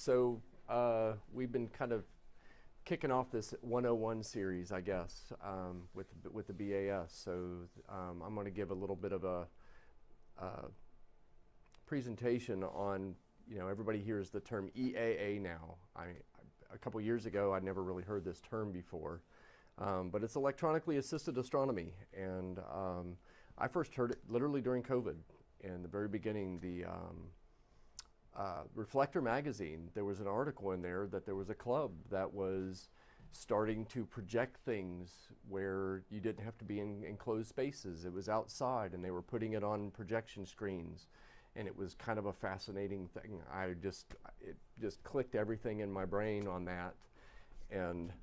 So we've been kind of kicking off this 101 series, I guess, with the BAS. So I'm going to give a little bit of a presentation on, everybody hears the term EAA now. A couple years ago, I'd never really heard this term before, but it's electronically assisted astronomy. And I first heard it literally during COVID. In the very beginning, the Reflector magazine, there was an article in there that there was a club that was starting to project things where you didn't have to be in enclosed spaces. It was outside, and they were putting it on projection screens, and it was kind of a fascinating thing. It just clicked everything in my brain on that, and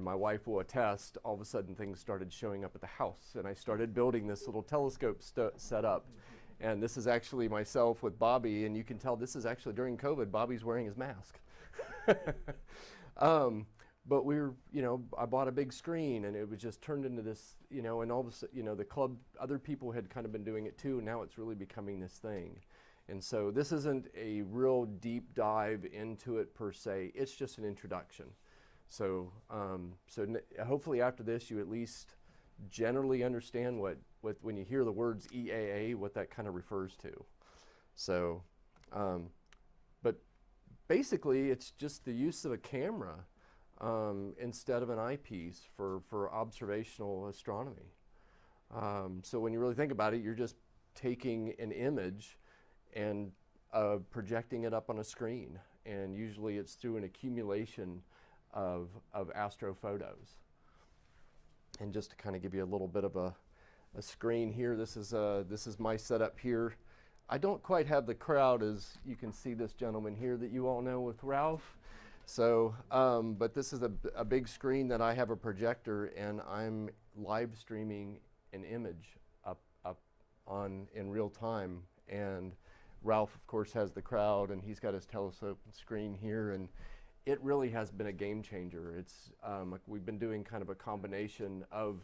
my wife will attest, all of a sudden things started showing up at the house, and I started building this little telescope setup. And this is actually myself with Bobby, and you can tell this is actually during COVID. Bobby's wearing his mask. But I bought a big screen, and it was just turned into this, and all of a sudden, the club, other people had kind of been doing it too, and now it's really becoming this thing. And so this isn't a real deep dive into it per se, it's just an introduction. So, hopefully after this, you at least generally understand what when you hear the words EAA, what that kind of refers to. So, but basically, it's just the use of a camera instead of an eyepiece for observational astronomy. So when you really think about it, you're just taking an image and projecting it up on a screen, and usually it's through an accumulation of astrophotos. And just to kind of give you a little bit of a screen here, this is my setup here. I don't quite have the crowd as you can see this gentleman here that you all know with Ralph. So, but this is a big screen that I have a projector, and I'm live streaming an image up on in real time. And Ralph, of course, has the crowd, and he's got his telescope screen here, and it really has been a game changer. It's we've been doing kind of a combination of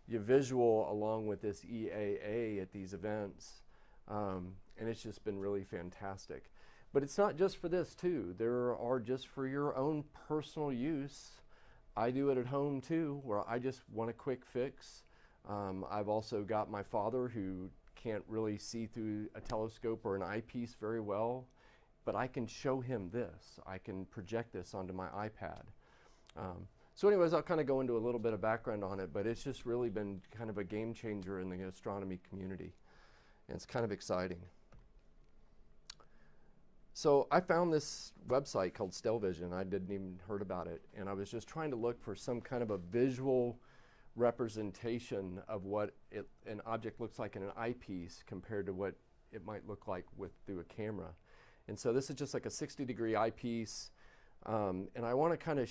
your visual along with this EAA at these events, and it's just been really fantastic. But it's not just for this too. There are just for your own personal use. I do it at home too, where I just want a quick fix. I've also got my father who can't really see through a telescope or an eyepiece very well, but I can show him this. I can project this onto my iPad. So anyways, I'll kind of go into a little bit of background on it, but it's just really been kind of a game changer in the astronomy community. And it's kind of exciting. So I found this website called Stellvision. I didn't even heard about it. And I was just trying to look for some kind of a visual representation of what an object looks like in an eyepiece compared to what it might look like through a camera. And so this is just like a 60-degree eyepiece, and I want to kind of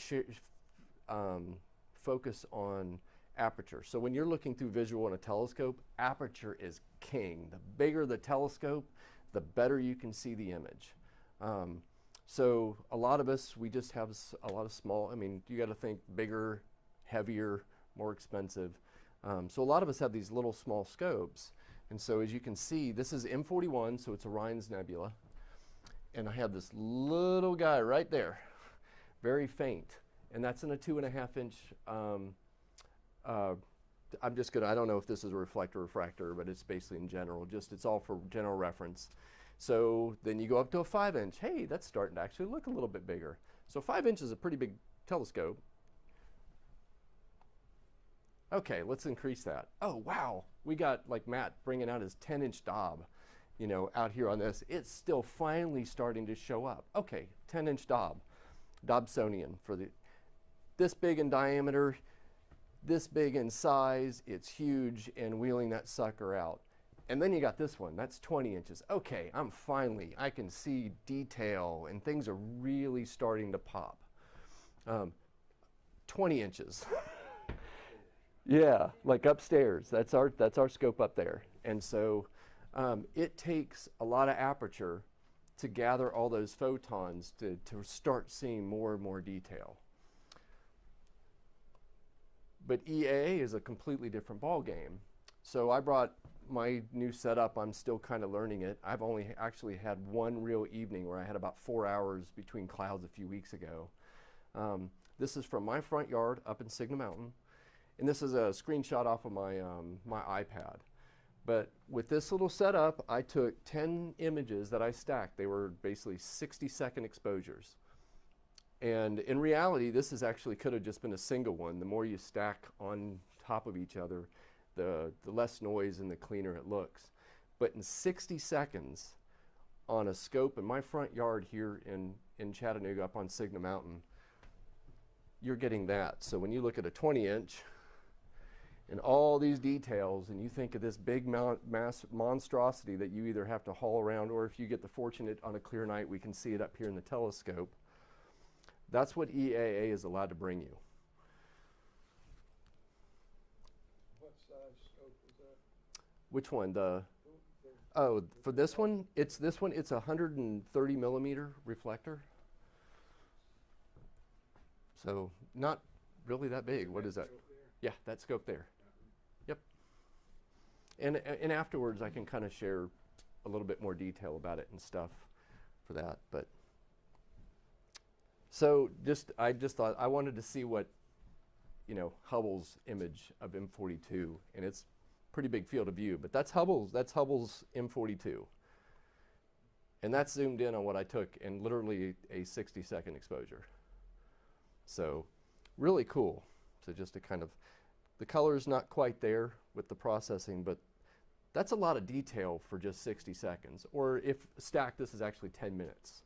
focus on aperture. So when you're looking through visual in a telescope, aperture is king. The bigger the telescope, the better you can see the image. So a lot of us, we just have a lot of small, you got to think bigger, heavier, more expensive. So a lot of us have these little small scopes. And so as you can see, this is M41, so it's Orion's Nebula. And I have this little guy right there, very faint, and that's in a 2.5 inch. I don't know if this is a reflector or refractor, but it's basically in general, it's all for general reference. So then you go up to a 5 inch. Hey, that's starting to actually look a little bit bigger. So 5 inches is a pretty big telescope. Okay, let's increase that. Oh, wow, we got like Matt bringing out his 10-inch Dob. Out here on this, it's still finally starting to show up. Okay, 10-inch Dobsonian for this big in diameter, this big in size, it's huge, and wheeling that sucker out. And then you got this one, that's 20 inches. Okay, I can see detail, and things are really starting to pop. 20 inches. Yeah, like upstairs, that's our scope up there. And so it takes a lot of aperture to gather all those photons to start seeing more and more detail. But EAA is a completely different ball game. So I brought my new setup. I'm still kind of learning it. I've only actually had one real evening where I had about 4 hours between clouds a few weeks ago. This is from my front yard up in Signal Mountain. And this is a screenshot off of my, my iPad. But with this little setup, I took 10 images that I stacked. They were basically 60-second exposures. And in reality, this is actually could have just been a single one. The more you stack on top of each other, the less noise and the cleaner it looks. But in 60 seconds, on a scope in my front yard here in Chattanooga up on Signal Mountain, you're getting that. So when you look at a 20-inch and all these details, and you think of this big mass monstrosity that you either have to haul around, or if you get the fortunate on a clear night, we can see it up here in the telescope. That's what EAA is allowed to bring you. What size scope is that? Which one? Oh, for this one, it's a 130 millimeter reflector. So not really that big. What is that? Yeah, that scope there. Yep. And afterwards, I can kind of share a little bit more detail about it and stuff for that. But so I just thought I wanted to see what, you know, Hubble's image of M42, and it's pretty big field of view. But that's Hubble's M42, and that's zoomed in on what I took in literally a 60-second exposure. So really cool. So just to kind of, the color is not quite there with the processing, but that's a lot of detail for just 60 seconds. Or if stacked, this is actually 10 minutes.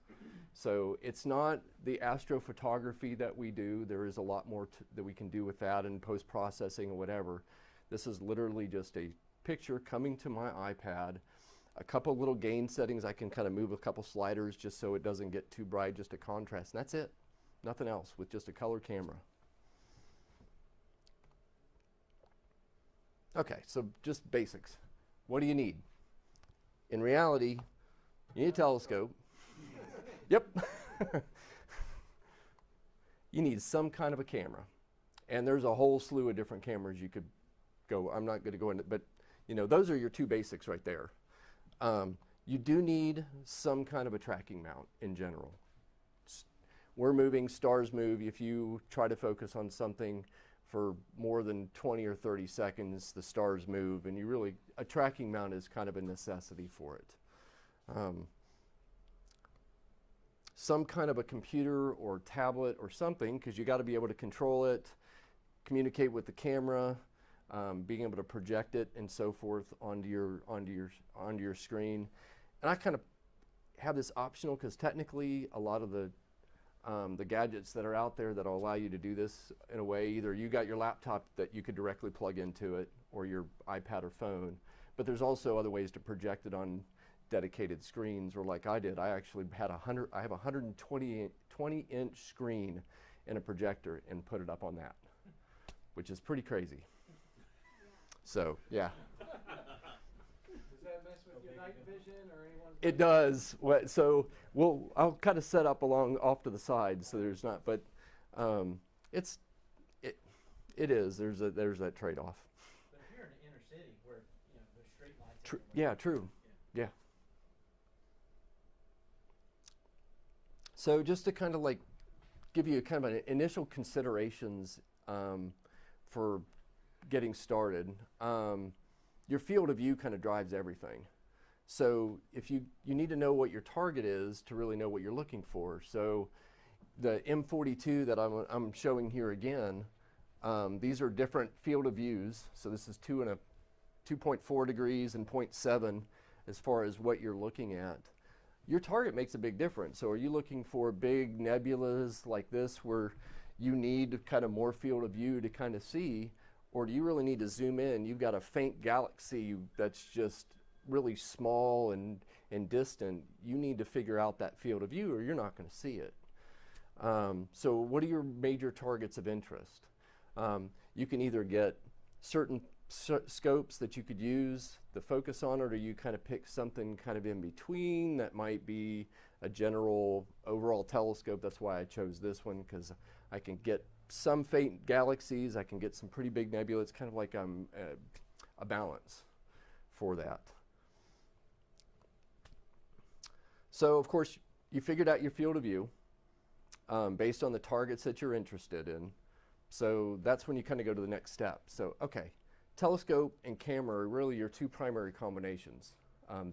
So it's not the astrophotography that we do. There is a lot more that we can do with that in post-processing or whatever. This is literally just a picture coming to my iPad, a couple little gain settings. I can kind of move a couple sliders just so it doesn't get too bright, just a contrast, and that's it. Nothing else, with just a color camera. Okay, so just basics. What do you need? In reality, you need a telescope. Yep. You need some kind of a camera. And there's a whole slew of different cameras you could go. I'm not going to go into it, but you know, those are your two basics right there. You do need some kind of a tracking mount in general. We're moving, stars move. If you try to focus on something for more than 20 or 30 seconds, the stars move, and you really, a tracking mount is kind of a necessity for it. Some kind of a computer or tablet or something, because you got to be able to control it, communicate with the camera, being able to project it and so forth onto your screen. And I kind of have this optional because technically a lot of the gadgets that are out there that will allow you to do this in a way, either you got your laptop that you could directly plug into it or your iPad or phone, but there's also other ways to project it on dedicated screens, or like I did. I actually had I have a 120-inch screen and a projector and put it up on that, which is pretty crazy. So yeah. Does that mess with your night vision or anyone's? It does. So I'll kind of set up off to the side so there's not, but it is. There's that trade-off. But if you're in the inner city where, you know, there's straight lines. Yeah, true. Yeah. So just to kind of like give you kind of an initial considerations for getting started, your field of view kind of drives everything. So if you need to know what your target is to really know what you're looking for. So the M42 that I'm showing here again, these are different field of views. So this is 2.4 degrees and 0.7 as far as what you're looking at. Your target makes a big difference. So are you looking for big nebulas like this where you need kind of more field of view to kind of see, or do you really need to zoom in? You've got a faint galaxy that's just really small and distant. You need to figure out that field of view or you're not going to see it. So what are your major targets of interest? You can either get certain scopes that you could use the focus on it, or you kind of pick something kind of in between that might be a general overall telescope. That's why I chose this one, because I can get some faint galaxies, I can get some pretty big nebula. It's kind of like I'm a balance for that. So of course you figured out your field of view based on the targets that you're interested in. So that's when you kind of go to the next step. So okay, telescope and camera are really your two primary combinations.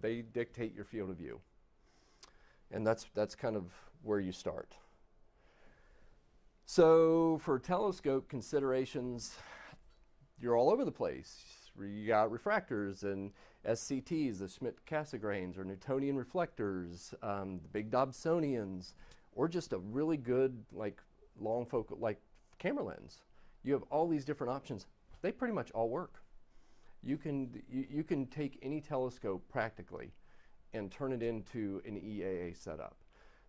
They dictate your field of view. And that's kind of where you start. So for telescope considerations, you're all over the place. You got refractors and SCTs, the Schmidt-Cassegrains, or Newtonian reflectors, the big Dobsonians, or just a really good like long focal like camera lens. You have all these different options. They pretty much all work. You can take any telescope practically and turn it into an EAA setup.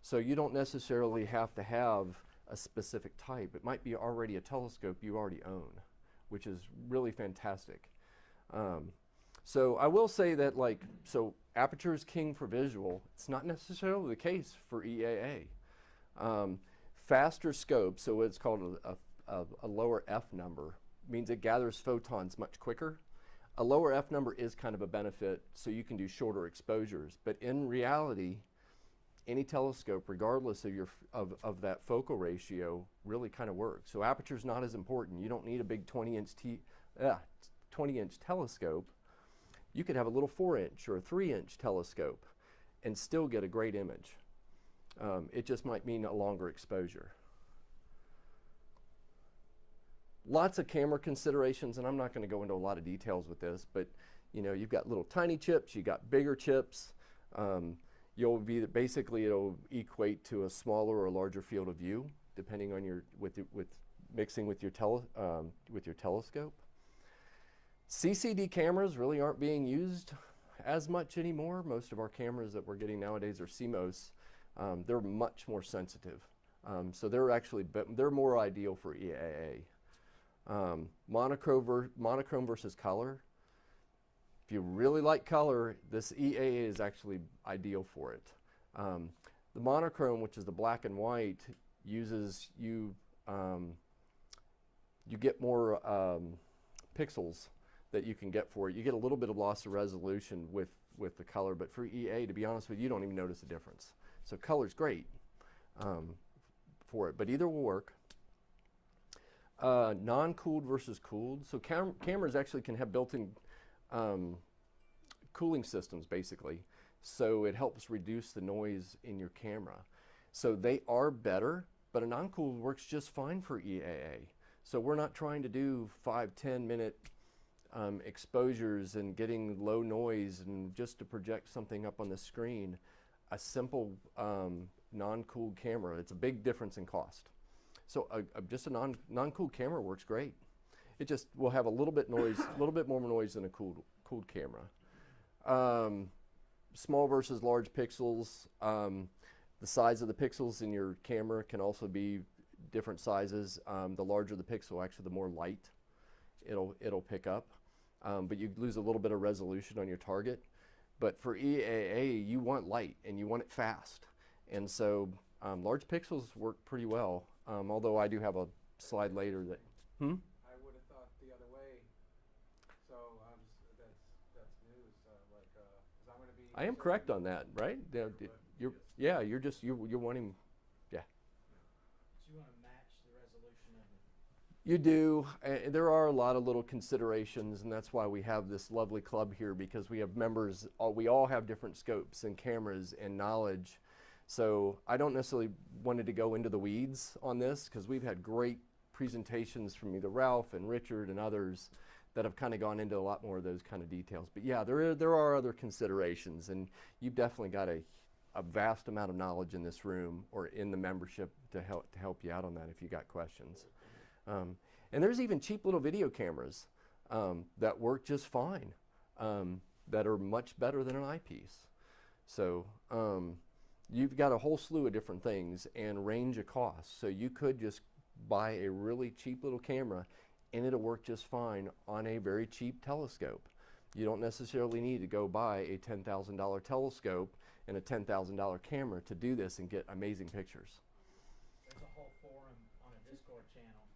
So you don't necessarily have to have a specific type. It might be already a telescope you already own, which is really fantastic. So I will say that so aperture is king for visual. It's not necessarily the case for EAA. Faster scope, so it's called a lower F number, means it gathers photons much quicker. A lower F number is kind of a benefit, so you can do shorter exposures. But in reality, any telescope, regardless of that focal ratio, really kind of works. So aperture is not as important. You don't need a big 20-inch telescope. You could have a little 4-inch or a 3-inch telescope and still get a great image. It just might mean a longer exposure. Lots of camera considerations, and I'm not going to go into a lot of details with this, but you've got little tiny chips, you got bigger chips. Basically it'll equate to a smaller or larger field of view, depending on mixing with your telescope. CCD cameras really aren't being used as much anymore. Most of our cameras that we're getting nowadays are CMOS. They're much more sensitive, so they're more ideal for EAA. Monochrome versus color. If you really like color, this EAA is actually ideal for it. The monochrome, which is the black and white, uses you get more pixels that you can get for it. You get a little bit of loss of resolution with the color, but for EA, to be honest with you, you don't even notice the difference. So color's great for it, but either will work. Non-cooled versus cooled. So cameras actually can have built-in cooling systems, basically. So it helps reduce the noise in your camera. So they are better, but a non-cooled works just fine for EAA. So we're not trying to do 5-10 minute exposures and getting low noise and just to project something up on the screen. A simple non-cooled camera, it's a big difference in cost. So just a non-cooled camera works great. It just will have a little bit more noise than a cooled camera. Small versus large pixels. The size of the pixels in your camera can also be different sizes. The larger the pixel, actually, the more light it'll pick up. But you lose a little bit of resolution on your target. But for EAA, you want light and you want it fast. And so large pixels work pretty well. Although I do have a slide later that. I would have thought the other way. So that's news. 'Cause I'm going to be. I am correct on that, right? You're wanting. Yeah. So you want to match the resolution of it. You do. There are a lot of little considerations, and that's why we have this lovely club here, because we have members. We all have different scopes and cameras and knowledge. So I don't necessarily wanted to go into the weeds on this, because we've had great presentations from either Ralph and Richard and others that have kind of gone into a lot more of those kind of details. But yeah, there are other considerations, and you've definitely got a vast amount of knowledge in this room or in the membership to help you out on that if you got questions. And there's even cheap little video cameras that work just fine, that are much better than an eyepiece. So you've got a whole slew of different things and range of costs. So you could just buy a really cheap little camera and it'll work just fine on a very cheap telescope. You don't necessarily need to go buy a $10,000 telescope and a $10,000 camera to do this and get amazing pictures. There's a whole forum on a Discord channel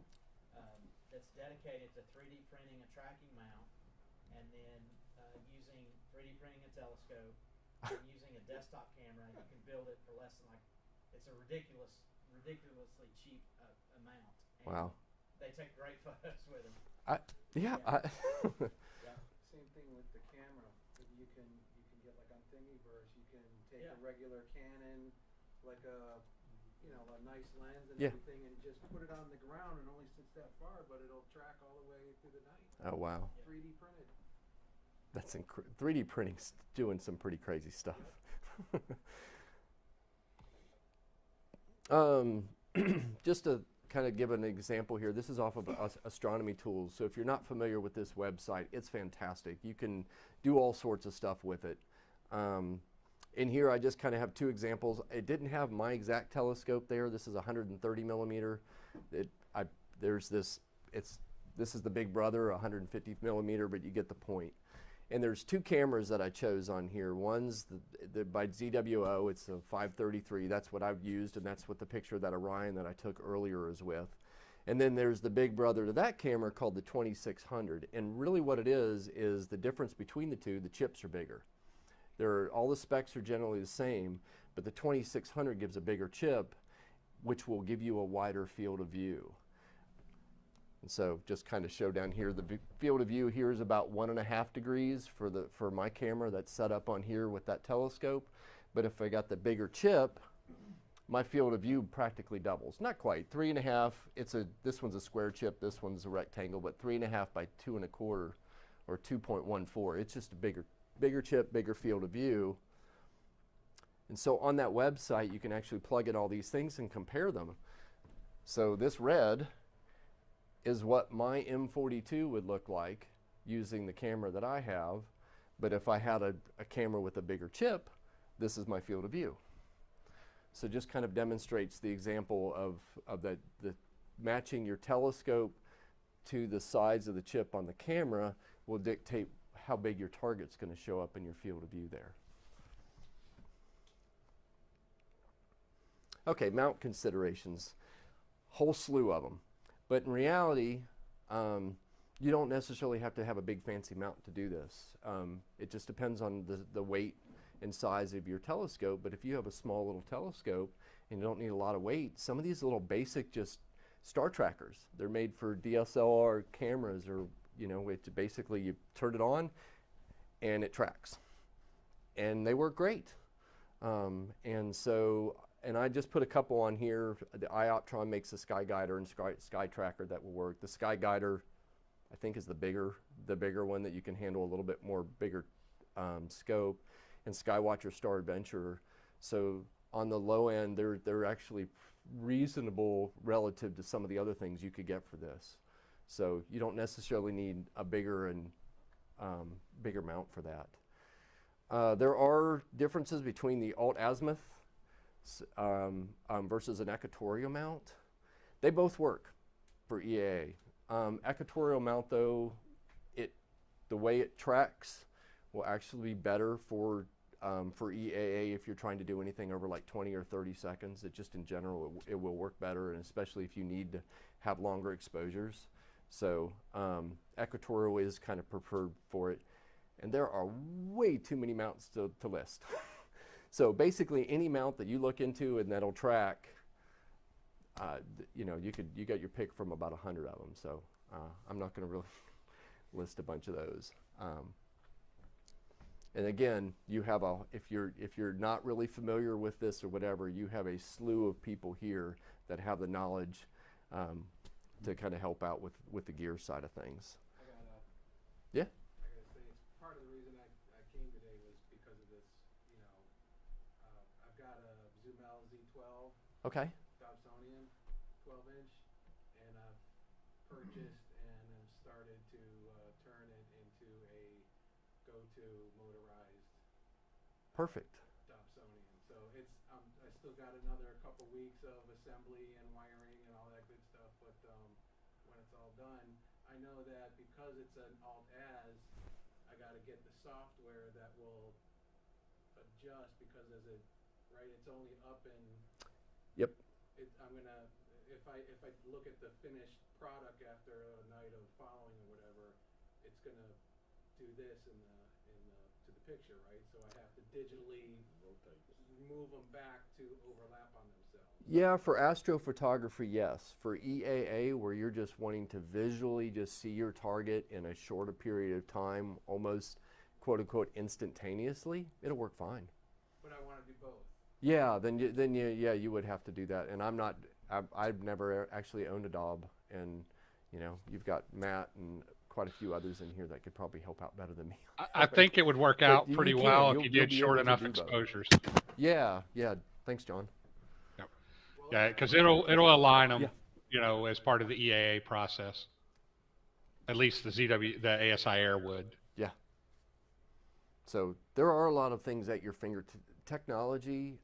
that's dedicated to 3D printing a tracking mount and then using 3D printing a telescope and using a desktop camera, you can build it for less than it's a ridiculously cheap amount. And Wow. they take great photos with them. Yeah. Yeah. Same thing with the camera. You can get like on Thingiverse, you can take Yeah. a regular Canon, like a a nice lens and Yeah. everything, and just put it on the ground and only sits that far, but it'll track all the way through the night. Oh, wow. 3D printed. That's 3D printing's doing some pretty crazy stuff. Just to kind of give an example here, this is off of Astronomy Tools. So if you're not familiar with this website, it's fantastic. You can do all sorts of stuff with it. In here, I just kind of have two examples. It didn't have my exact telescope there. This is 130 millimeter. This is the big brother, 150 millimeter, but you get the point. And there's two cameras that I chose on here. One's by ZWO, it's a 533. That's what I've used, and that's what the picture that Orion that I took earlier is with. And then there's the big brother to that camera called the 2600. And really what it is the difference between the two, the chips are bigger. All the specs are generally the same, but the 2600 gives a bigger chip, which will give you a wider field of view. And so just kind of show down here, the field of view here is about 1.5 degrees for my camera that's set up on here with that telescope. But if I got the bigger chip, my field of view practically doubles. Not quite, 3.5. This one's a square chip, this one's a rectangle, but 3.5 by 2.25 or 2.14. It's just a bigger chip, bigger field of view. And so on that website, you can actually plug in all these things and compare them. So this red is what my M42 would look like using the camera that I have. But if I had a camera with a bigger chip, this is my field of view. So just kind of demonstrates the example of the matching your telescope to the size of the chip on the camera will dictate how big your target's going to show up in your field of view there. Okay, mount considerations. Whole slew of them. But in reality, you don't necessarily have to have a big fancy mount to do this. It just depends on the weight and size of your telescope. But if you have a small little telescope and you don't need a lot of weight, some of these little basic just star trackers, they're made for DSLR cameras, or basically you turn it on and it tracks. And they work great. And I just put a couple on here. The Ioptron makes a Sky Guider and Sky Tracker that will work. The Sky Guider, I think, is the bigger one that you can handle a little bit more bigger scope. And Skywatcher Star Adventurer. So on the low end, they're actually reasonable relative to some of the other things you could get for this. So you don't necessarily need a bigger mount for that. There are differences between the alt-azimuth versus an equatorial mount. They both work for EAA. Equatorial mount, though, the way it tracks will actually be better for EAA if you're trying to do anything over like 20 or 30 seconds. It just in general, it will work better, and especially if you need to have longer exposures. So equatorial is kind of preferred for it. And there are way too many mounts to list. So basically any mount that you look into and that'll track, you got your pick from about 100 of them. So I'm not going to really list a bunch of those. And again, you have if you're not really familiar with this or whatever, you have a slew of people here that have the knowledge to kind of help out with the gear side of things. Yeah. I gotta say, it's part of the reason I came today was because of this. I've got a Zoomel Z12. Okay. Dobsonian, 12-inch, and I've purchased and have started to turn it into a go-to motorized Perfect. Dobsonian. So I still got another couple weeks of assembly and wiring and all that good stuff, but when it's all done, I know that because it's an alt-az, I got to get the software that will adjust, because it's only up in. Yep. I'm gonna, if I look at the finished product after a night of following or whatever, it's gonna do this to the picture, right? So I have to digitally move them back to overlap on themselves. Yeah, for astrophotography, yes. For EAA, where you're just wanting to visually just see your target in a shorter period of time, almost quote unquote instantaneously, it'll work fine. But I want to do both. Yeah, yeah, you would have to do that. And I've never actually owned a Daub, and you know, you've got Matt and quite a few others in here that could probably help out better than me. I think it would work out pretty well if you did short enough exposures. Yeah, yeah. Thanks, John. Yep. Yeah, because it'll align them, you know, as part of the EAA process. At least the ASI Air would. Yeah. So there are a lot of things at your fingertips. Technology,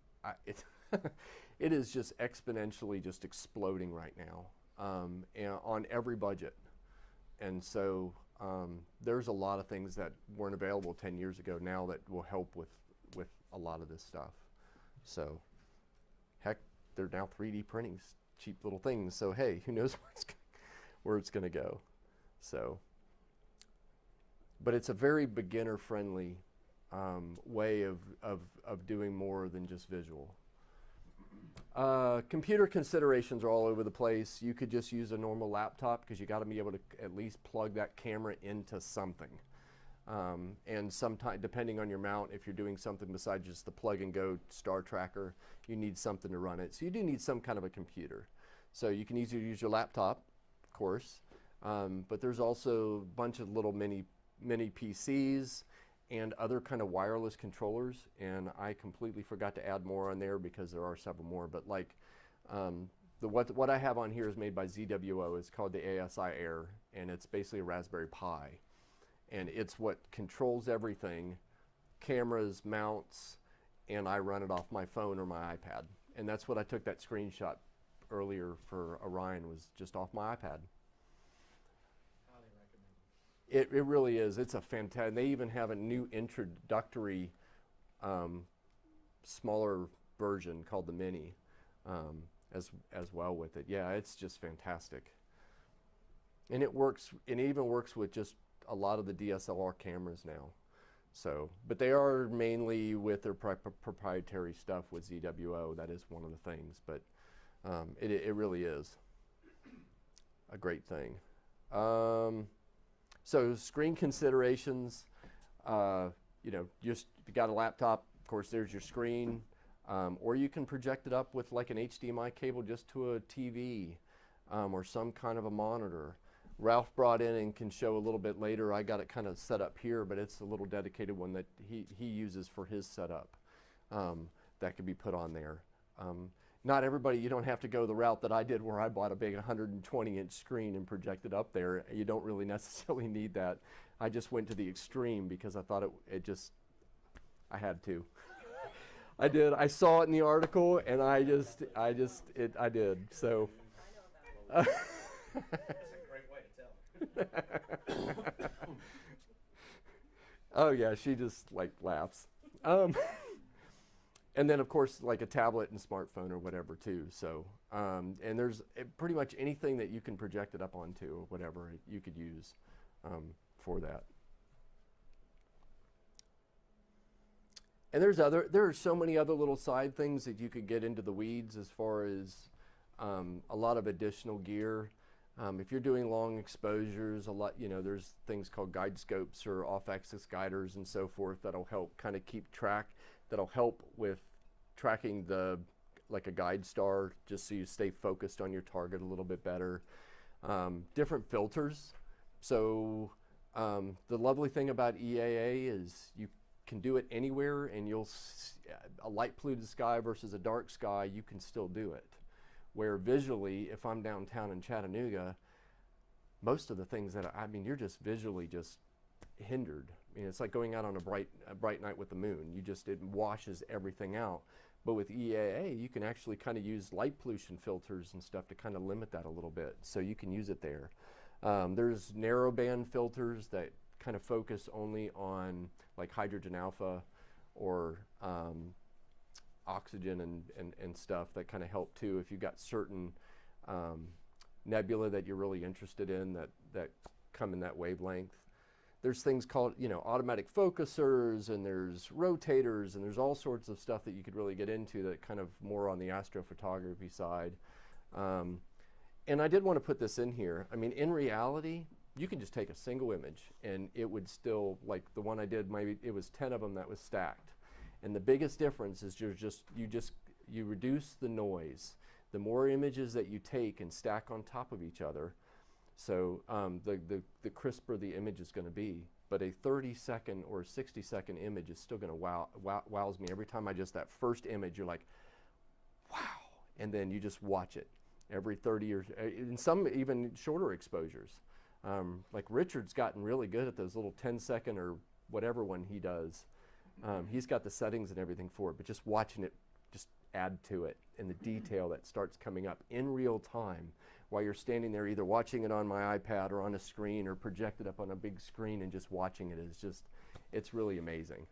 it is just exponentially just exploding right now, and on every budget. And so there's a lot of things that weren't available 10 years ago now that will help with a lot of this stuff. So heck, they're now 3D printing cheap little things. So hey, who knows where it's going to go. So, but it's a very beginner friendly way of doing more than just visual. Computer considerations are all over the place. You could just use a normal laptop because you got to be able to at least plug that camera into something. And sometimes, depending on your mount, if you're doing something besides just the plug and go star tracker, you need something to run it. So you do need some kind of a computer. So you can either use your laptop, of course, but there's also a bunch of little mini PCs and other kind of wireless controllers, and I completely forgot to add more on there because there are several more, but like what I have on here is made by ZWO. It's called the ASI Air, and it's basically a Raspberry Pi, and it's what controls everything, cameras, mounts, and I run it off my phone or my iPad. And that's what I took that screenshot earlier for Orion, was just off my iPad. It really is. It's a fantastic. They even have a new introductory, smaller version called the Mini, as well with it. Yeah, it's just fantastic. And it works. It even works with just a lot of the DSLR cameras now. So, but they are mainly with their proprietary stuff with ZWO. That is one of the things. But it really is a great thing. So screen considerations, you know, just if you got a laptop, of course, there's your screen, or you can project it up with like an HDMI cable just to a TV, or some kind of a monitor. Ralph brought in and can show a little bit later. I got it kind of set up here, but it's a little dedicated one that he uses for his setup, that could be put on there. Not everybody, you don't have to go the route that I did where I bought a big 120-inch screen and projected up there. You don't really necessarily need that. I just went to the extreme because I thought I had to. I did. I saw it in the article and I did. So. That's a great way to tell it. Oh yeah, she just like laughs. And then, of course, like a tablet and smartphone or whatever, too. So, and there's pretty much anything that you can project it up onto or whatever you could use for that. And there are so many other little side things that you could get into the weeds as far as a lot of additional gear. If you're doing long exposures, there's things called guide scopes or off-axis guiders and so forth that'll help kind of keep track. That'll help with tracking like a guide star, just so you stay focused on your target a little bit better. Different filters. So the lovely thing about EAA is you can do it anywhere, and a light polluted sky versus a dark sky, you can still do it. Where visually, if I'm downtown in Chattanooga, most of the things you're just visually just hindered. I mean, it's like going out on a bright night with the moon. It washes everything out. But with EAA, you can actually kind of use light pollution filters and stuff to kind of limit that a little bit. So you can use it there. There's narrowband filters that kind of focus only on like hydrogen alpha or oxygen and stuff that kind of help too if you've got certain nebula that you're really interested in that come in that wavelength. there's things called, you know, automatic focusers, and there's rotators, and there's all sorts of stuff that you could really get into that kind of more on the astrophotography side. And I did want to put this in here. I mean, in reality, you can just take a single image and it would still, like the one I did, maybe it was 10 of them that was stacked. And the biggest difference is you reduce the noise. The more images that you take and stack on top of each other, so the crisper the image is going to be. But a 30-second or 60-second image is still going to wows me. Every time that first image, you're like, wow. And then you just watch it every 30 or, in some even shorter exposures. Like Richard's gotten really good at those little 10-second or whatever one he does. He's got the settings and everything for it, but just watching it just add to it, and the detail that starts coming up in real time while you're standing there either watching it on my iPad or on a screen or projected up on a big screen and just watching it is just, it's really amazing.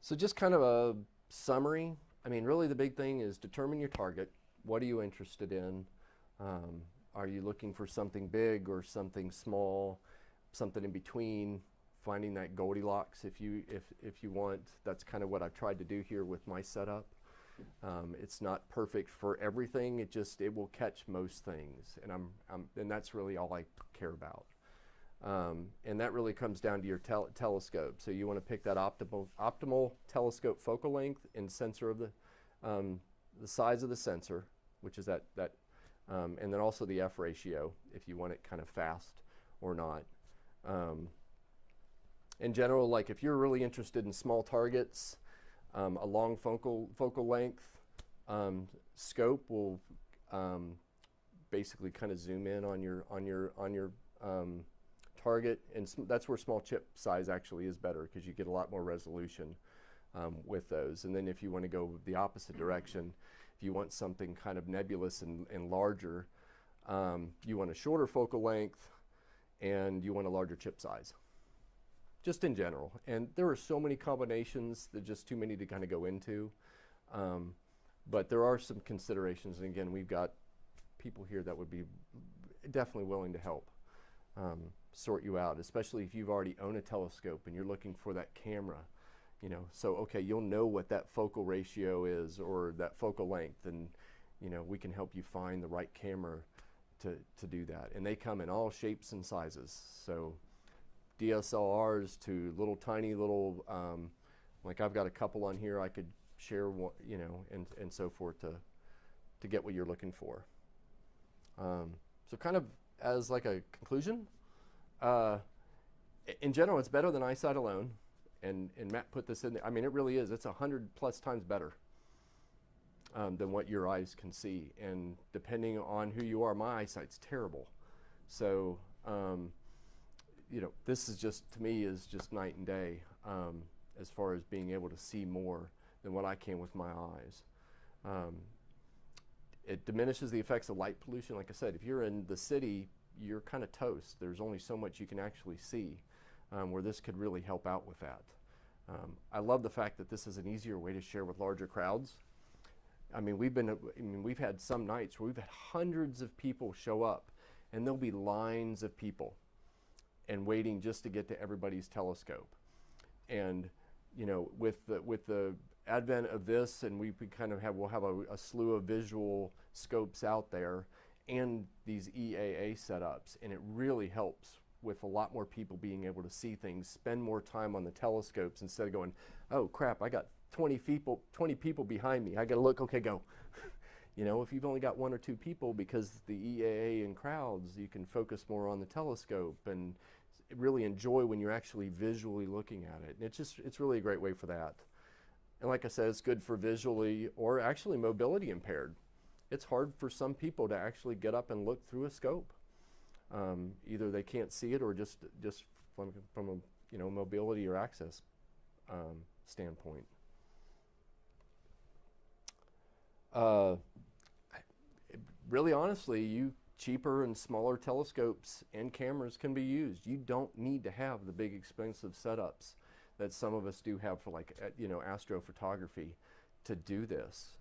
So just kind of a summary. I mean, really the big thing is determine your target. What are you interested in? Are you looking for something big or something small, something in between? Finding that Goldilocks if you want. That's kind of what I've tried to do here with my setup. It's not perfect for everything. It will catch most things, and that's really all I care about. And that really comes down to your telescope. So you want to pick that optimal telescope focal length and sensor of the size of the sensor, which is that and then also the F ratio if you want it kind of fast or not. In general, like if you're really interested in small targets, a long focal length scope will basically kind of zoom in on your target, and that's where small chip size actually is better because you get a lot more resolution with those. And then if you want to go the opposite direction, if you want something kind of nebulous and larger, you want a shorter focal length and you want a larger chip size. Just in general. And there are so many combinations, there's just too many to kind of go into. But there are some considerations, and again, we've got people here that would be definitely willing to help sort you out, especially if you've already owned a telescope and you're looking for that camera. You know, so okay, you'll know what that focal ratio is or that focal length, and you know, we can help you find the right camera to do that. And they come in all shapes and sizes. So DSLRs to little tiny little, like I've got a couple on here I could share, you know, and so forth to get what you're looking for. So kind of as like a conclusion, in general, it's better than eyesight alone. And Matt put this in there. I mean, it really is. It's 100+ times better than what your eyes can see. And depending on who you are, my eyesight's terrible. So, you know, this is just, to me, is just night and day as far as being able to see more than what I can with my eyes. It diminishes the effects of light pollution. Like I said, if you're in the city, you're kind of toast. There's only so much you can actually see, where this could really help out with that. I love the fact that this is an easier way to share with larger crowds. I mean, we've had some nights where we've had hundreds of people show up, and there'll be lines of people and waiting just to get to everybody's telescope. And you know, with the advent of this, and we'll have a slew of visual scopes out there and these EAA setups, and it really helps with a lot more people being able to see things, spend more time on the telescopes instead of going, oh crap, I got 20 people behind me, I gotta look, okay, go. You know, if you've only got 1 or 2 people, because the EAA in crowds, you can focus more on the telescope and really enjoy when you're actually visually looking at it. And it's really a great way for that. And like I said, it's good for visually or actually mobility impaired. It's hard for some people to actually get up and look through a scope. Either they can't see it or just from a, you know, mobility or access standpoint. Really honestly, cheaper and smaller telescopes and cameras can be used. You don't need to have the big expensive setups that some of us do have for, like, you know, astrophotography to do this.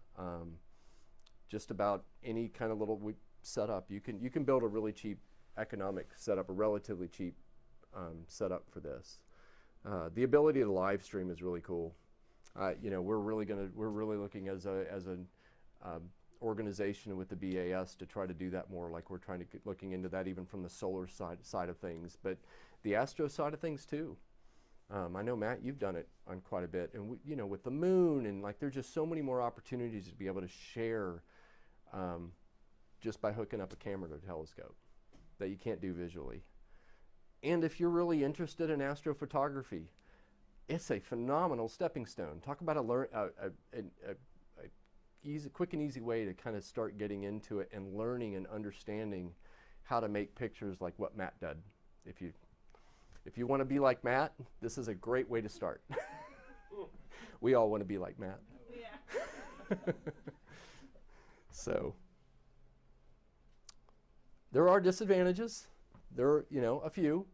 Just about any kind of little setup, you can build a really cheap economic setup, a relatively cheap setup for this. The ability to live stream is really cool. You know, we're really looking as an organization with the BAS to try to do that more. Like we're trying to looking into that even from the solar side of things, but the astro side of things too. I know, Matt, you've done it on quite a bit, and you know, with the moon, and like there's just so many more opportunities to be able to share just by hooking up a camera to a telescope that you can't do visually. And if you're really interested in astrophotography, it's a phenomenal stepping stone. Talk about a quick and easy way to kind of start getting into it and learning and understanding how to make pictures like what Matt did. If you want to be like Matt, this is a great way to start. We all want to be like Matt. Yeah. So there are disadvantages. There are, you know, a few.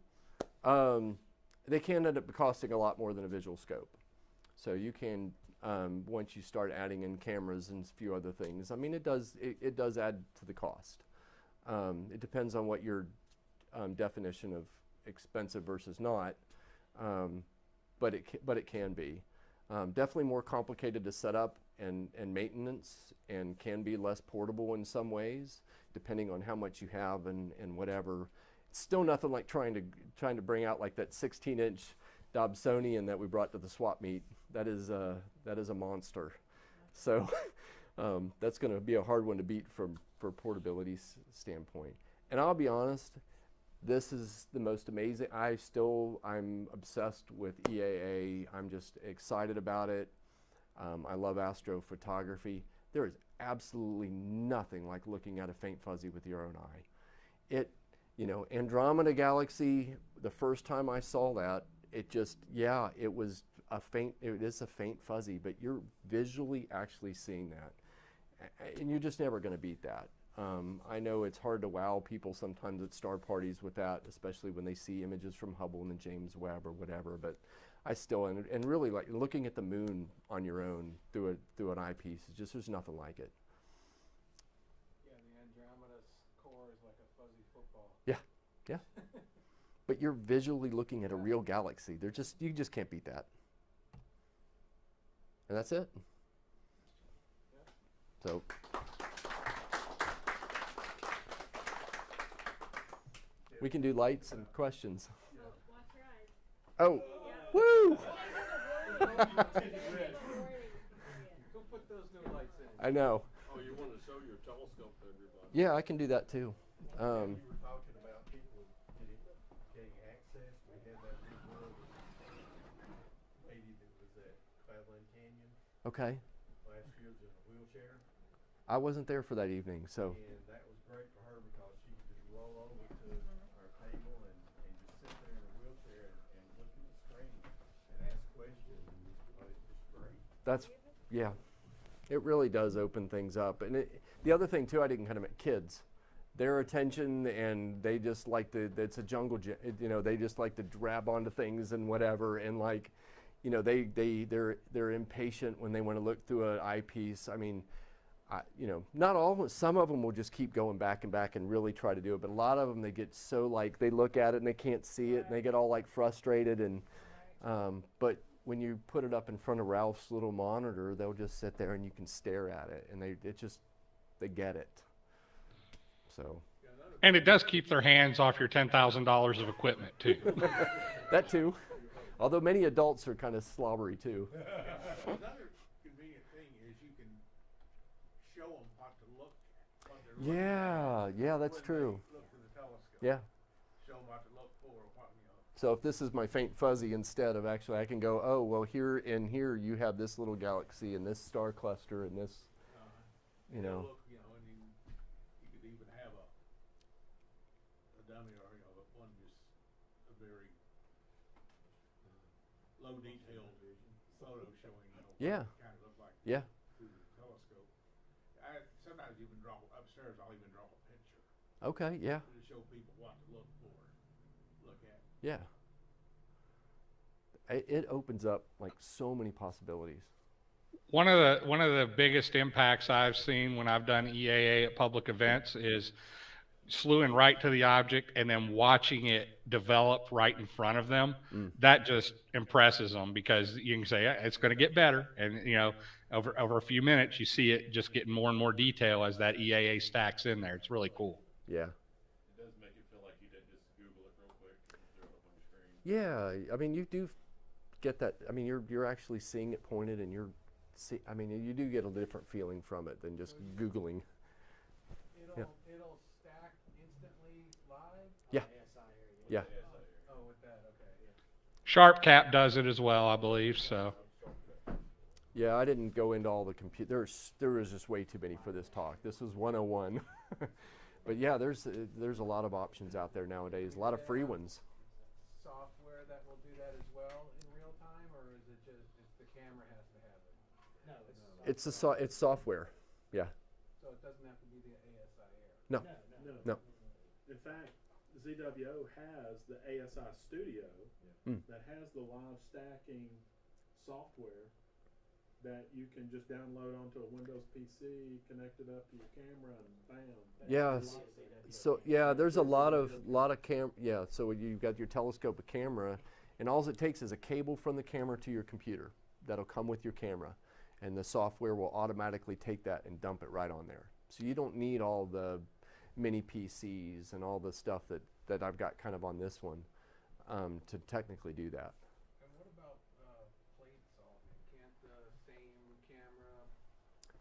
They can end up costing a lot more than a visual scope. So you can, once you start adding in cameras and a few other things, I mean, it does add to the cost. It depends on what your definition of expensive versus not, but it can be. Definitely more complicated to set up and maintenance, and can be less portable in some ways, depending on how much you have and whatever. It's still nothing like trying to bring out like that 16-inch Dobsonian that we brought to the swap meet. That is a monster. So that's going to be a hard one to beat for portability standpoint. And I'll be honest, this is the most amazing. I'm obsessed with EAA. I'm just excited about it. I love astrophotography. There is absolutely nothing like looking at a faint fuzzy with your own eye. You know, Andromeda Galaxy, the first time I saw that, it just, yeah, it is a faint fuzzy, but you're visually actually seeing that. And you're just never going to beat that. I know it's hard to wow people sometimes at star parties with that, especially when they see images from Hubble and the James Webb or whatever, but I still, and really like looking at the moon on your own through an eyepiece, it's just, there's nothing like it. Yeah, the Andromeda's core is like a fuzzy football. Yeah, yeah. But you're visually looking at a real galaxy. You just can't beat that. And that's it. Yeah. So. We can do lights and questions. Oh, watch your eyes. Oh, Yeah. woo! Who put those new lights in? I know. Oh, you want to show your telescope to everybody? Yeah, I can do that too. You were talking about people getting access. We had that big lady that was at Cleveland Canyon Okay. last year in a wheelchair. I wasn't there for that evening, so. And that was great for her because she could just roll over to our table and just sit there in a wheelchair and look at the screen and ask questions. Oh, it's just great. That's, yeah, it really does open things up. And the other thing too, I didn't kind of make kids. Their attention, and they just like it's a jungle gym, you know, they just like to grab onto things and whatever, and like, you know, they're impatient when they want to look through an eyepiece. I mean, you know, not all of them, some of them will just keep going back and back and really try to do it, but a lot of them, they get so like, they look at it and they can't see it and they get all like frustrated, and but when you put it up in front of Ralph's little monitor, they'll just sit there and you can stare at it, and they get it. So. And it does keep their hands off your $10,000 of equipment too. That too. Although many adults are kind of slobbery too. Another convenient thing is you can show them what to look at. What they're looking at Yeah, that's when true. they look through the telescope. Yeah. Show them what to look for, what, you know. So if this is my faint fuzzy, instead of actually, I can go, oh, well, here you have this little galaxy and this star cluster and this, you know. Look, you know, and you could even have a dummy or, you know, one just a very low detail photo showing, you know, Yeah. what it kind of look like Yeah. through the telescope. I sometimes even draw upstairs. I'll even draw a picture Okay, yeah, to show people what to look for, look at. yeah. It opens up like so many possibilities. One of the biggest impacts I've seen when I've done EAA at public events is slewing right to the object and then watching it develop right in front of them, that just impresses them, because you can say, yeah, it's going to get better. And, you know, over a few minutes, you see it just getting more and more detail as that EAA stacks in there. It's really cool. Yeah. It does make it feel like you didn't just Google it real quick and throw it up on your screen. Yeah, I mean, you do get that. I mean, you're actually seeing it pointed, and I mean, you do get a different feeling from it than just Googling. It'll stack instantly live? Yeah. ASI area. Yeah. Oh, with that, okay. SharpCap does it as well, I believe. So Yeah, I didn't go into all the there was just way too many for this talk. This was 101. But yeah, there's a lot of options out there nowadays, a lot of free ones. Software that will do that as well in real time, or is it just the camera has to have it? No, It's software. Yeah. So it doesn't have to be the ASI Air? No. No. In fact, ZWO has the ASI Studio that has the live stacking software that you can just download onto a Windows PC, connect it up to your camera, and bam. Yeah. So yeah, there's a lot of yeah. So you've got your telescope camera, and all it takes is a cable from the camera to your computer. That'll come with your camera, and the software will automatically take that and dump it right on there. So you don't need all the mini PCs and all the stuff that I've got kind of on this one to technically do that. And what about plate solving? Can't the same camera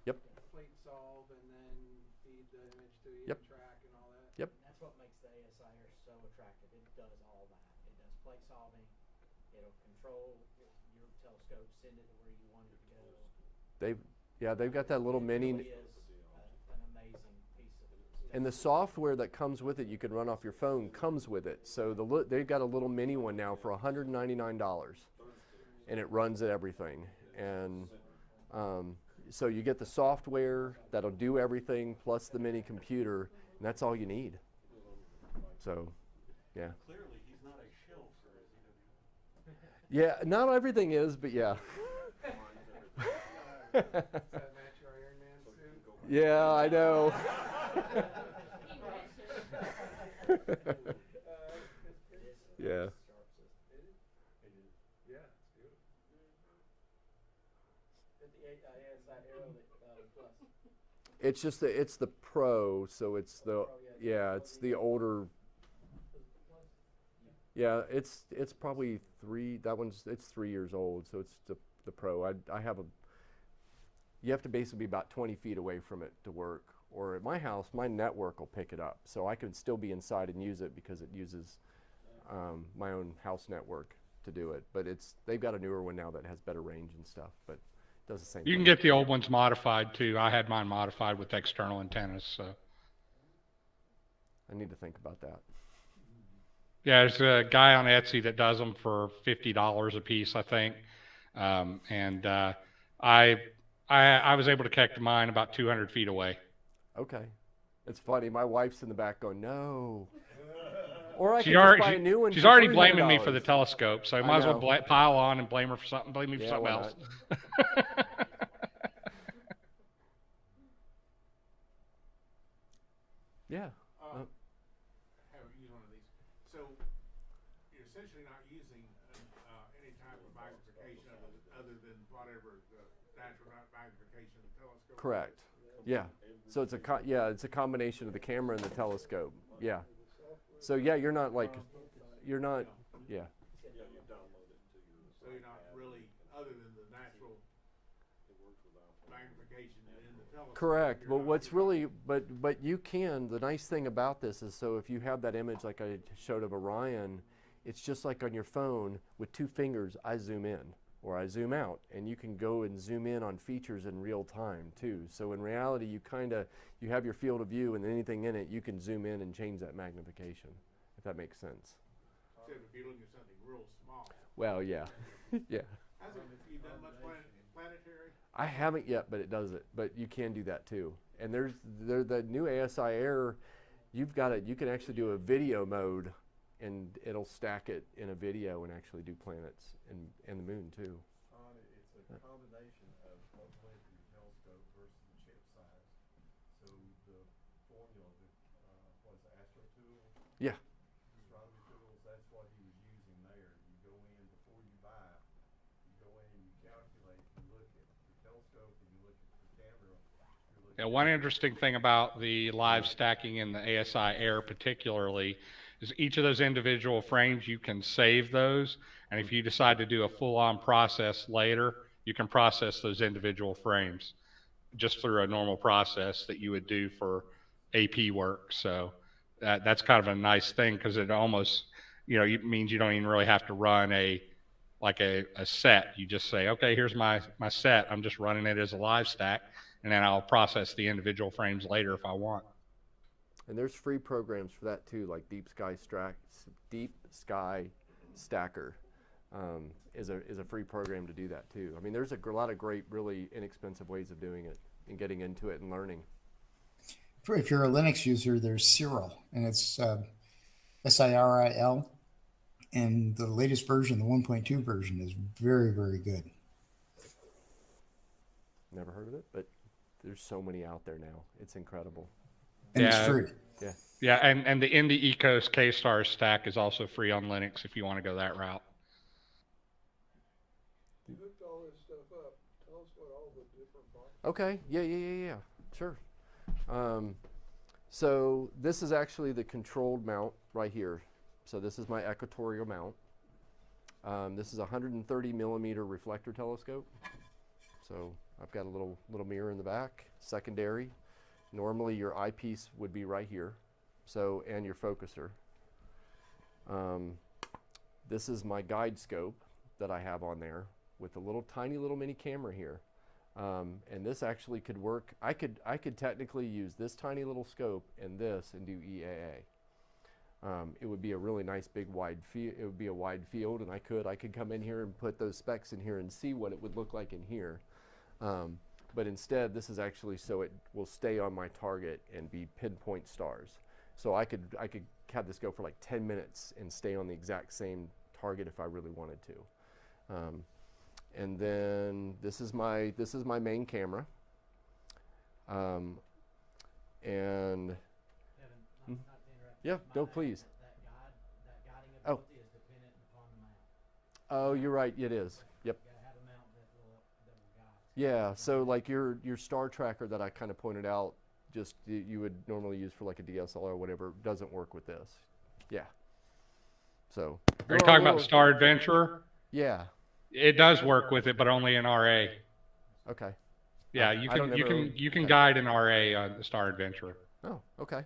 Yep. plate solve and then feed the image to you Yep. and track and all that? Yep. And that's what makes the ASI Air so attractive. It does all that. It does plate solving. It'll control your telescope, send it to where you want it to go. They've got that little mini. It is an amazing piece of And the software that comes with it, you can run off your phone, comes with it. So they've got a little mini one now for $199, and it runs everything. And so you get the software that'll do everything, plus the mini computer, and that's all you need. So, yeah. Clearly, he's not a shill for ZWO. Yeah, not everything is, but yeah. Does that match your Iron Man suit? Yeah, I know. Yeah. Yeah, it's beautiful. ASI Aero Plus. It's just it's the Pro, so it's the it's the older. Yeah, it's probably it's 3 years old, so it's the Pro. I have you have to basically be about 20 feet away from it to work. Or at my house, my network will pick it up, so I could still be inside and use it because it uses my own house network to do it. But they've got a newer one now that has better range and stuff, but it does the same you thing. can get the old ones modified too. I had mine modified with external antennas. So I need to think about that. yeah, there's a guy on Etsy that does them for $50 a piece, I think. I was able to connect mine about 200 feet away. Okay. It's funny. My wife's in the back going, no. Or I She's could just already, buy a new one. she's for already blaming me for $300. the telescope, so I I might as well know. pile on and blame her for something. Blame me for Yeah, something why else. Yeah. Have used one of these. So you're essentially not using any type of magnification other than whatever the natural magnification of the telescope. Correct. Yeah. So it's a combination of the camera and the telescope. Yeah. So yeah, you're not yeah. Yeah, you download it to your. So you're not really, other than the natural magnification in the telescope. Correct. you're But not- what's you're not- really but you can, the nice thing about this is, so if you have that image like I showed of Orion, it's just like on your phone with 2 fingers, I zoom in or I zoom out, and you can go and zoom in on features in real time too. So in reality, you have your field of view, and anything in it, you can zoom in and change that magnification, if that makes sense. Except if you're looking at something real small. Well, yeah. Yeah. Have you done much planetary? I haven't yet, but it does it. But you can do that too. And there's the new ASI Air. You've got it. You can actually do a video mode, and it'll stack it in a video and actually do planets and the moon too. It's a combination of length of your telescope versus the chip size. So the formula, tools. Yeah. Astronomy tools, that's what he was using there. You go in before you buy, you go in, you calculate, you look at the telescope, and you look at the camera. Yeah, one interesting thing about the live stacking in the ASI Air particularly is each of those individual frames, you can save those. And if you decide to do a full-on process later, you can process those individual frames just through a normal process that you would do for AP work. So that's kind of a nice thing because it almost, means you don't even really have to run a set. You just say, okay, here's my set. I'm just running it as a live stack, and then I'll process the individual frames later if I want. And there's free programs for that too, like Deep Sky Stacker is a free program to do that too. I mean, there's a lot of great, really inexpensive ways of doing it and getting into it and learning. If you're a Linux user, there's Cyril, and it's SIRIL, and the latest version, the 1.2 version, is very, very good. Never heard of it, but there's so many out there now. It's incredible. And it's free. Yeah. Yeah, and the Indie Ecos K-Star stack is also free on Linux if you want to go that route. You hooked all this stuff up. Tell us what all the different boxes. Okay. Yeah. Sure. So this is actually the controlled mount right here. So this is my equatorial mount. This is a 130 millimeter reflector telescope. So I've got a little mirror in the back, secondary. Normally your eyepiece would be right here. So, and your focuser. This is my guide scope that I have on there with a tiny little mini camera here. And this actually could work. I could technically use this tiny little scope and this and do EAA. It would be a really nice big wide field. It would be a wide field, and I could come in here and put those specs in here and see what it would look like in here. But instead, this is actually so it will stay on my target and be pinpoint stars. So I could have this go for like 10 minutes and stay on the exact same target if I really wanted to. And then this is my main camera. And Kevin, not to interrupt. yeah, My no, bad. please. That guiding Oh. ability is dependent upon the mount. Oh, you're right. It is. Yep. You gotta have a mount that will guide. Yeah. So like your star tracker that I kind of pointed out, just you would normally use for like a DSLR or whatever, doesn't work with this. Yeah. So. Are you talking about the Star Adventurer? Yeah. It does work with it, but only in RA. Okay. Yeah, you can guide an RA on the Star Adventurer. Oh, okay.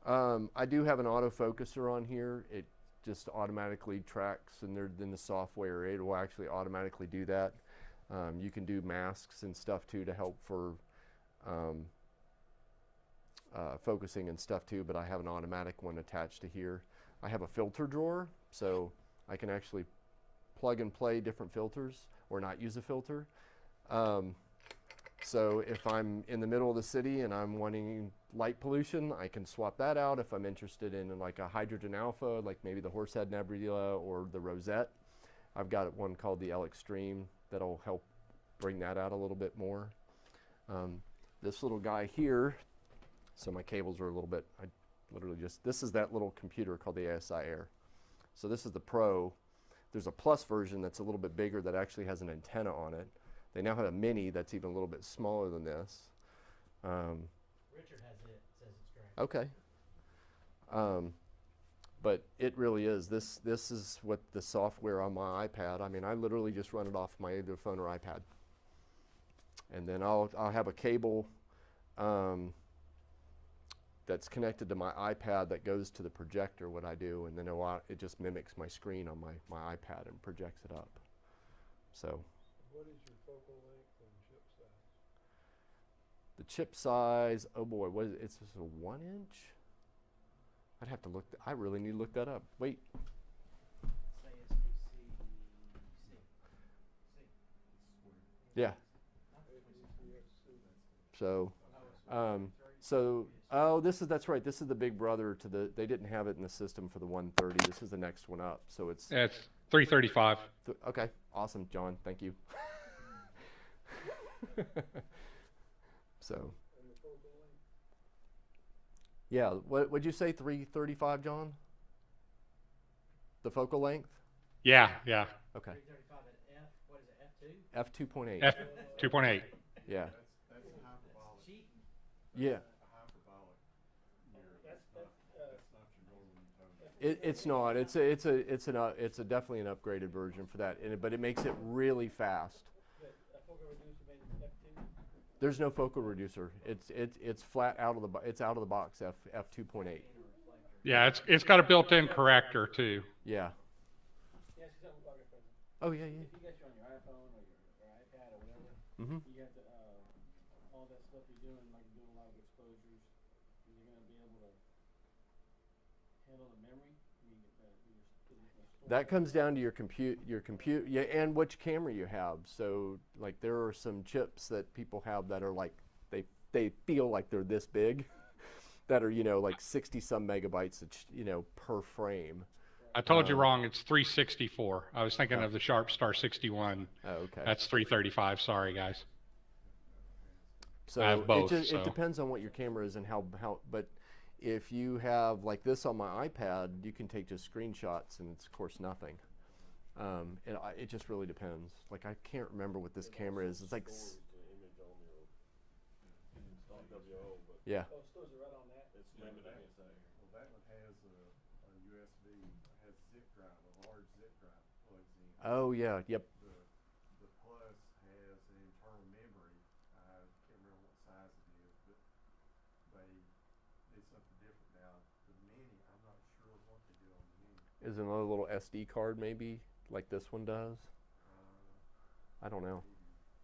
I do have an autofocuser on here. It just automatically tracks, and in the software, it will actually automatically do that. You can do masks and stuff too to help for focusing and stuff too, but I have an automatic one attached to here. I have a filter drawer, so I can actually plug and play different filters or not use a filter. So if I'm in the middle of the city and I'm wanting light pollution, I can swap that out. If I'm interested in like a hydrogen alpha, like maybe the Horsehead Nebula or the Rosette, I've got one called the L Extreme that'll help bring that out a little bit more. This little guy here, so my cables are a little bit, this is that little computer called the ASI Air. So this is the Pro. There's a Plus version that's a little bit bigger that actually has an antenna on it. They now have a Mini that's even a little bit smaller than this. Richard has it, says it's great. Okay. But it really is. This is what the software on my iPad. I mean, I literally just run it off my either phone or iPad. And then I'll have a cable that's connected to my iPad that goes to the projector, what I do, and then it just mimics my screen on my iPad and projects it up. So. What is your focal length and chip size? The chip size, oh boy, what is it? It's just a 1 inch? I'd have to look, I really need to look that up. Wait. Say SPC. Yeah. So, that's right. This is the big brother to they didn't have it in the system for the 130. This is the next one up. So it's 335. Okay, awesome, John. Thank you. So. Yeah, what would you say, 335, John? The focal length? Yeah, yeah. Okay. 335 at F. What is it? F2. F2.8. F 2.8. Yeah. That's hyperbolic. Cheating. Yeah. A hyperbolic. That's That's not your normal Newtonian. It's not. It's a definitely an upgraded version for that. But it makes it really fast. There's no focal reducer. It's flat out of the it's out of the box. F2.8. Yeah, it's got a built-in corrector too. Yeah. Oh yeah, yeah. If you got you on your iPhone or your iPad or whatever, Mhm. you got to, all that stuff you're doing, like you're doing a lot of exposures, you're going to be able to handle the memory. I mean, That comes down to your compute, yeah, and which camera you have. So, like, there are some chips that people have that are like they feel like they're this big, that are like 60 some megabytes, per frame. I told you wrong. It's 364. I was thinking of the Sharp Star 61. Oh, okay. That's 335. Sorry, guys. So I have both, it depends on what your camera is and how. But if you have like this on my iPad, you can take just screenshots and it's of course nothing. It just really depends. Like I can't remember what this camera is. It's like. Yeah. Oh, it stores it right on that. It's limited. Well, that one has a USB, has zip drive, a large zip drive plugs in. Oh yeah. Yep. The Plus has an internal memory. I can't remember what size it is, but they did something different now. The Mini, I'm not sure what they do on the Mini. Is another little SD card maybe like this one does? I don't know.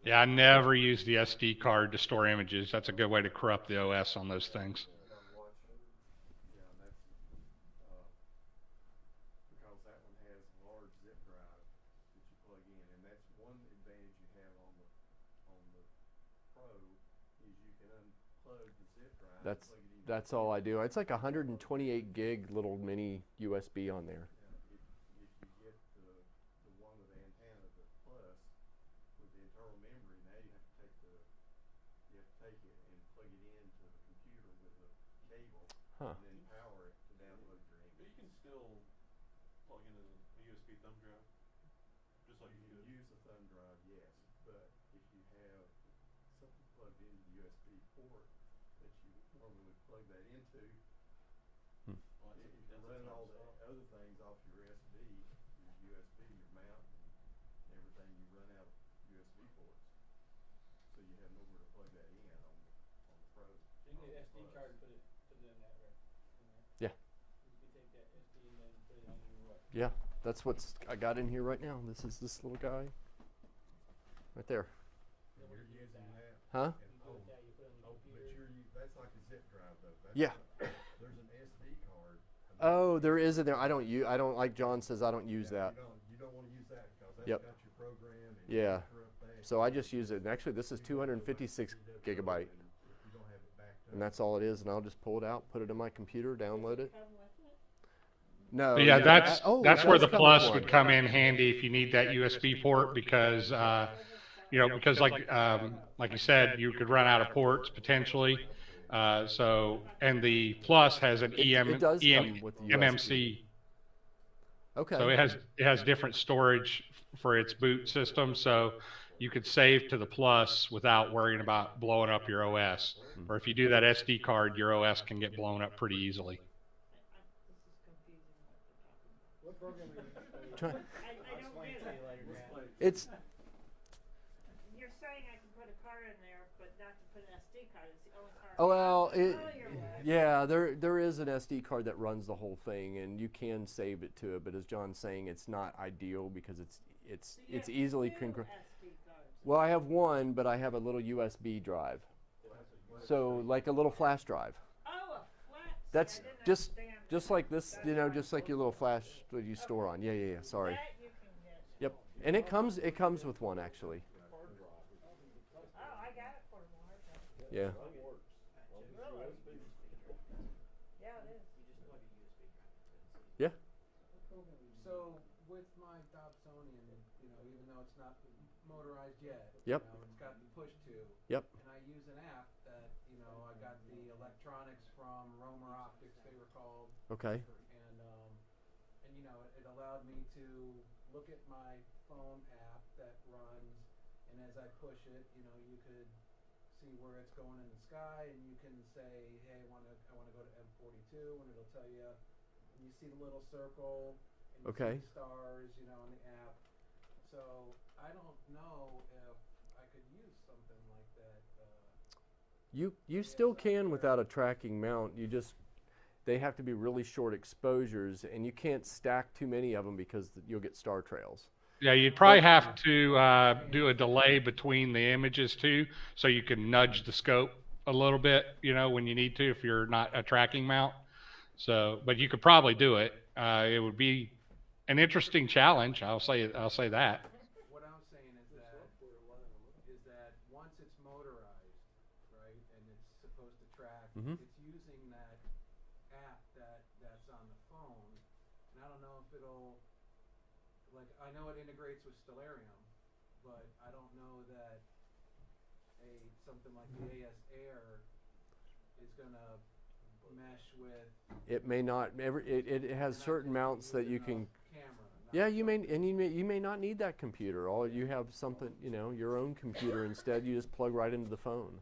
Yeah, I never use the SD card to store images. That's a good way to corrupt the OS on those things. Yeah, that's because that one has a large zip drive that you plug in, and that's one advantage you have on the Pro is you can unplug the zip drive. That's all I do. It's like 128 gig little mini USB on there. If you get the one with the antenna, the Plus, with the internal memory, now you have to take it and plug it into the computer with a cable, and then power it to download your image. But you can still plug in a USB thumb drive, just like you could. Use a thumb drive, yes, but if you have something plugged into the USB port that you normally would plug that into, if you're running all the other things off your USB, your mount and everything, you run out of USB ports. So you have nowhere to plug that in on the Pro. So you can get an SD card and put it in that, right? Yeah. You can take that SD and then put it on your what? Yeah, that's what's I got in here right now. This is this little guy. Right there. And you're using that. Huh? And, that's like a zip drive though. Yeah. There's an SD card. Oh, there is in there. I don't like John says I don't use that. You don't want to use that because that's Yep. got your program. And Yeah. corrupt that. So I just use it. And actually, this is 256 gigabyte, If you don't have it backed and up. that's all it is. And I'll just pull it out, put it in my computer, download it. No. Yeah, that's it where does the come Plus with would one. come in handy if you need that USB port because because like you said, you could run out of ports potentially. And the Plus has an It does come with the MMC. Okay. So it has different storage for its boot system, so you could save to the Plus without worrying about blowing up your OS. Or if you do that SD card, your OS can get blown up pretty easily. What program are you Try- I don't get it. It's You're saying I can put a card in there, but not to put an SD card. It's the only card. well, you're right. yeah, there is an SD card that runs the whole thing, and you can save it to it. But as John's saying, it's not ideal because it's So you have easily two congruent. SD cards. Well, I have one, but I have a little USB drive, so like a little flash drive. Oh, a flat. That's I didn't just understand. like this, just like your little flash that you store on. Yeah. Sorry. That you can get. Yep. And it comes with one actually. Oh, I got it for tomorrow. Yeah. Yeah, it is. Yeah. So with my Dobsonian, even though it's not motorized yet, Yep. it's got the push to. Yep. And I use an app that, I got the electronics from Romer Optics, they were called. Okay. And you know, it allowed me to look at my phone app that runs, and as I push it, you know, you could see where it's going in the sky, and you can say, hey, I want to go to M42, and it'll tell you, and you see the little circle, and you Okay. see the stars, you know, in the app. So I don't know if I could use something like that. You still can without a tracking mount. They have to be really short exposures, and you can't stack too many of them because you'll get star trails. Yeah, you'd probably have to do a delay between the images too, so you can nudge the scope a little bit, you know, when you need to, if you're not a tracking mount. So, but you could probably do it. It would be an interesting challenge. I'll say that. What I'm saying is that once it's motorized, right, and it's supposed to track, it's using that app that's on the phone, and I don't know if it'll, like, I know it integrates with Stellarium, but I don't know that something like the AS Air is gonna mesh with. It may not. It has certain mounts that you can. Camera. Yeah, you may not need that computer. All you have something, you know, your own computer instead. You just plug right into the phone.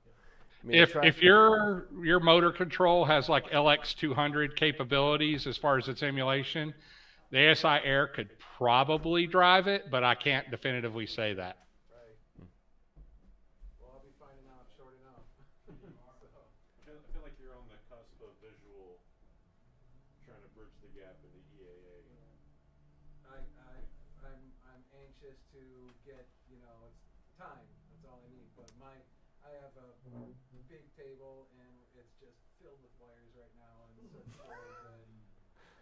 I mean, If your motor control has like LX200 capabilities as far as its emulation, the ASI Air could probably drive it, but I can't definitively say that. Right. Well, I'll be finding out short enough. So. I feel like you're on the cusp of visual, trying to bridge the gap in the EAA. I'm anxious to get, you know, it's time. That's all I need. But I have a big table, and it's just filled with wires right now, and circuit boards,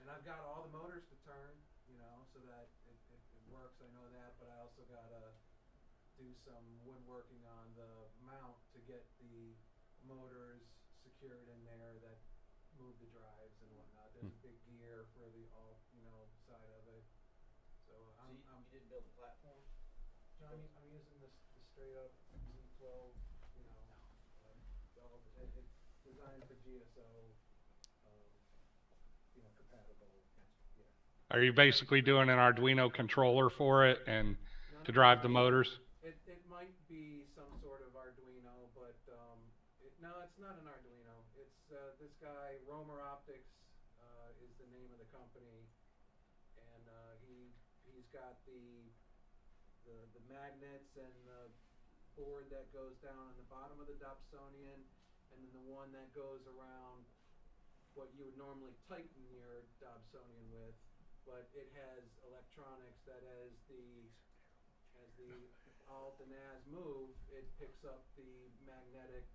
and I've got all the motors to turn, you know, so that it works. I know that, but I also gotta do some woodworking on the mount to get the motors secured in there that move the drives and whatnot. There's a big gear for the side of it. So you didn't build the platform? Johnny, I'm using the straight up Z12, you know, it's designed for GSO, compatible. Yeah. Are you basically doing an Arduino controller for it and to drive the motors? It might be some sort of Arduino, but no, it's not an Arduino. It's this guy, Romer Optics, is the name of the company, and he's got the magnets and the board that goes down on the bottom of the Dobsonian, and then the one that goes around what you would normally tighten your Dobsonian with, but it has electronics that as the alt and as move, it picks up the magnetic,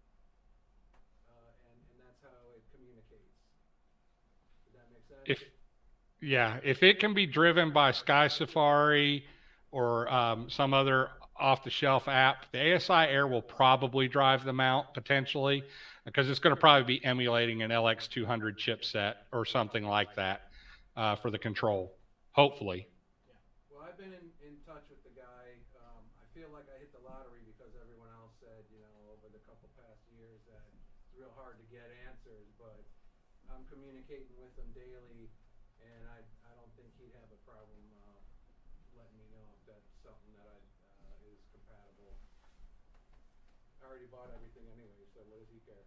and that's how it communicates. Did that make sense? If it can be driven by Sky Safari or some other off-the-shelf app, the ASI Air will probably drive the mount potentially, because it's going to probably be emulating an LX200 chipset or something like that for the control, hopefully. Yeah. Well, I've been in touch with the guy. I feel like I hit the lottery because everyone else said, over the couple past years that it's real hard to get answers, but I'm communicating with him daily, and I don't think he'd have a problem letting me know if that's something that is compatible. I already bought everything anyway, so what does he care?